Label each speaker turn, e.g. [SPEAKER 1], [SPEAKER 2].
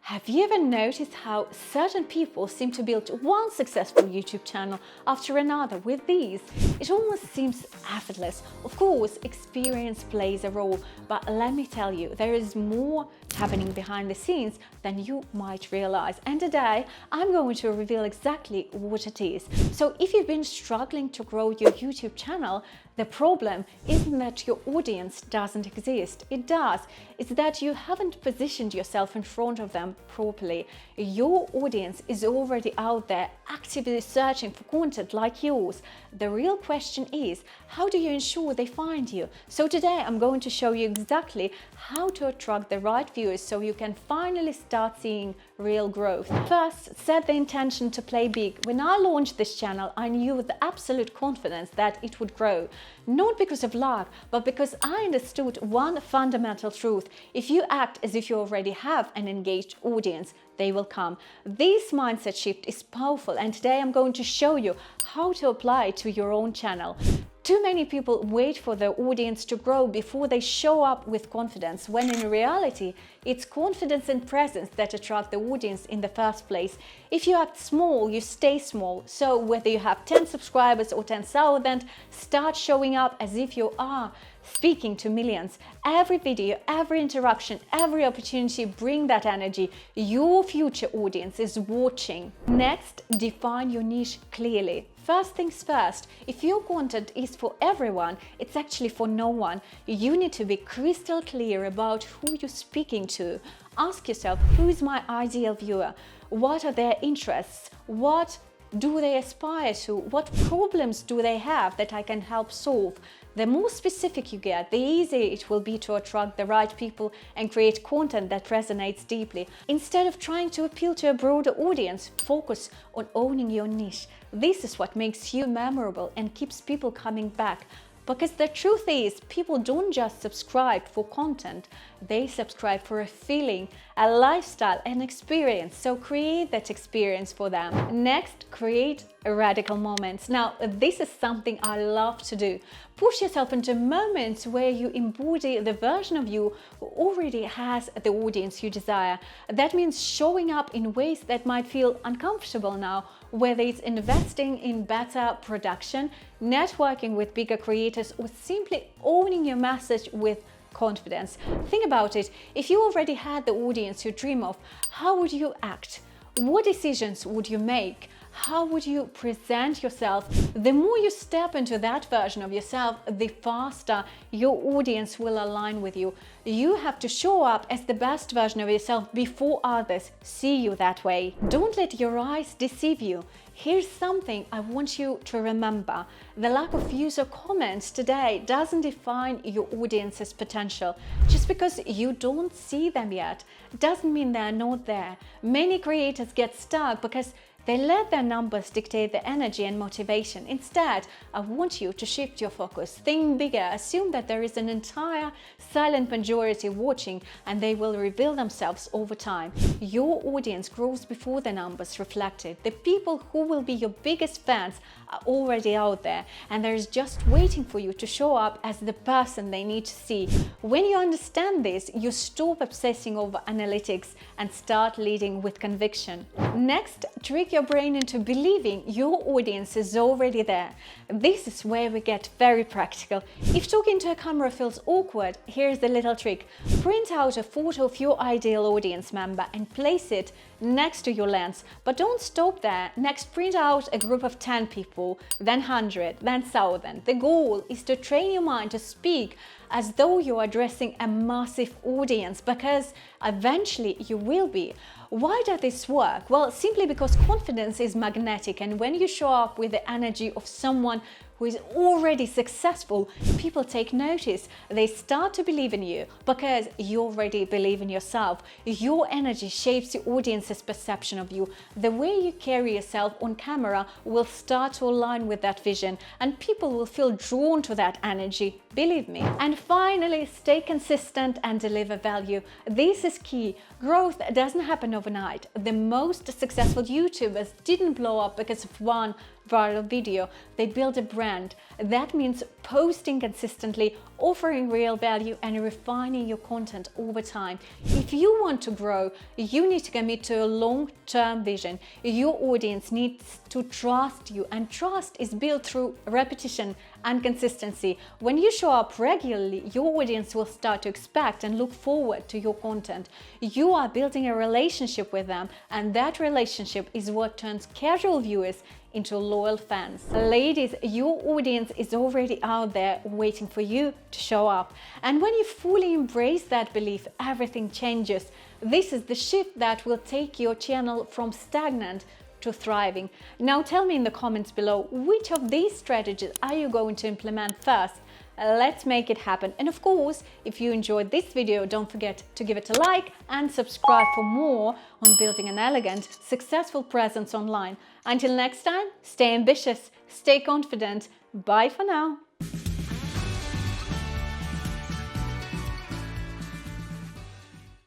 [SPEAKER 1] Have you ever noticed how certain people seem to build one successful YouTube channel after another with these? It almost seems effortless. Of course, experience plays a role, but let me tell you, there is more happening behind the scenes than you might realize. And today, I'm going to reveal exactly what it is. So if you've been struggling to grow your YouTube channel, the problem isn't that your audience doesn't exist. It does. It's that you haven't positioned yourself in front of them properly. Your audience is already out there actively searching for content like yours. The real question is, how do you ensure they find you? So today I'm going to show you exactly how to attract the right viewers so you can finally start seeing real growth. First, set the intention to play big. When I launched this channel, I knew with absolute confidence that it would grow. Not because of luck, but because I understood one fundamental truth. If you act as if you already have an engaged audience, they will come. This mindset shift is powerful, and today I'm going to show you how to apply it to your own channel. Too many people wait for their audience to grow before they show up with confidence, when in reality, it's confidence and presence that attract the audience in the first place. If you act small, you stay small. So whether you have 10 subscribers or 10,000, start showing up as if you are speaking to millions. Every video, every interaction, every opportunity, bring that energy. Your future audience is watching. Next, define your niche clearly. First things first, if your content is for everyone, it's actually for no one. You need to be crystal clear about who you're speaking to. Ask yourself, who is my ideal viewer? What are their interests? What do they aspire to? What problems do they have that I can help solve? The more specific you get, the easier it will be to attract the right people and create content that resonates deeply. Instead of trying to appeal to a broader audience, focus on owning your niche. This is what makes you memorable and keeps people coming back. Because the truth is, people don't just subscribe for content, they subscribe for a feeling, a lifestyle, an experience. So create that experience for them. Next, create radical moments. Now, this is something I love to do. Push yourself into moments where you embody the version of you who already has the audience you desire. That means showing up in ways that might feel uncomfortable now, whether it's investing in better production, networking with bigger creators, or simply owning your message with confidence. Think about it. If you already had the audience you dream of, how would you act? What decisions would you make? How would you present yourself? The more you step into that version of yourself, the faster your audience will align with you. You have to show up as the best version of yourself before others see you that way. Don't let your eyes deceive you. Here's something I want you to remember. The lack of views or comments today doesn't define your audience's potential. Just because you don't see them yet doesn't mean they're not there. Many creators get stuck because they let their numbers dictate the energy and motivation. Instead, I want you to shift your focus. Think bigger. Assume that there is an entire silent majority watching, and they will reveal themselves over time. Your audience grows before the numbers reflect it. The people who will be your biggest fans are already out there, and there is just waiting for you to show up as the person they need to see. When you understand this, you stop obsessing over analytics and start leading with conviction. Next, trick your brain into believing your audience is already there. This is where we get very practical. If talking to a camera feels awkward, here's the little trick. Print out a photo of your ideal audience member and place it next to your lens. But don't stop there. Next, print out a group of 10 people, then 100, then 1,000. The goal is to train your mind to speak as though you're addressing a massive audience, because eventually you will be. Why does this work? Well, simply because confidence is magnetic, and when you show up with the energy of someone who is already successful, people take notice. They start to believe in you because you already believe in yourself. Your energy shapes the audience's perception of you. The way you carry yourself on camera will start to align with that vision, and people will feel drawn to that energy believe me. And finally, stay consistent and deliver value. This is key. Growth doesn't happen overnight. The most successful YouTubers didn't blow up because of one viral video. They built a brand. That means posting consistently, offering real value, and refining your content over time. If you want to grow, you need to commit to a long-term vision. Your audience needs to trust you, and trust is built through repetition and consistency. When you show up regularly, your audience will start to expect and look forward to your content. You are building a relationship with them, and that relationship is what turns casual viewers into loyal fans. Ladies, your audience is already out there waiting for you to show up. And when you fully embrace that belief, everything changes. This is the shift that will take your channel from stagnant to thriving. Now tell me in the comments below, which of these strategies are you going to implement first? Let's make it happen. And of course, if you enjoyed this video, don't forget to give it a like and subscribe for more on building an elegant, successful presence online. Until next time, stay ambitious, stay confident. Bye for now.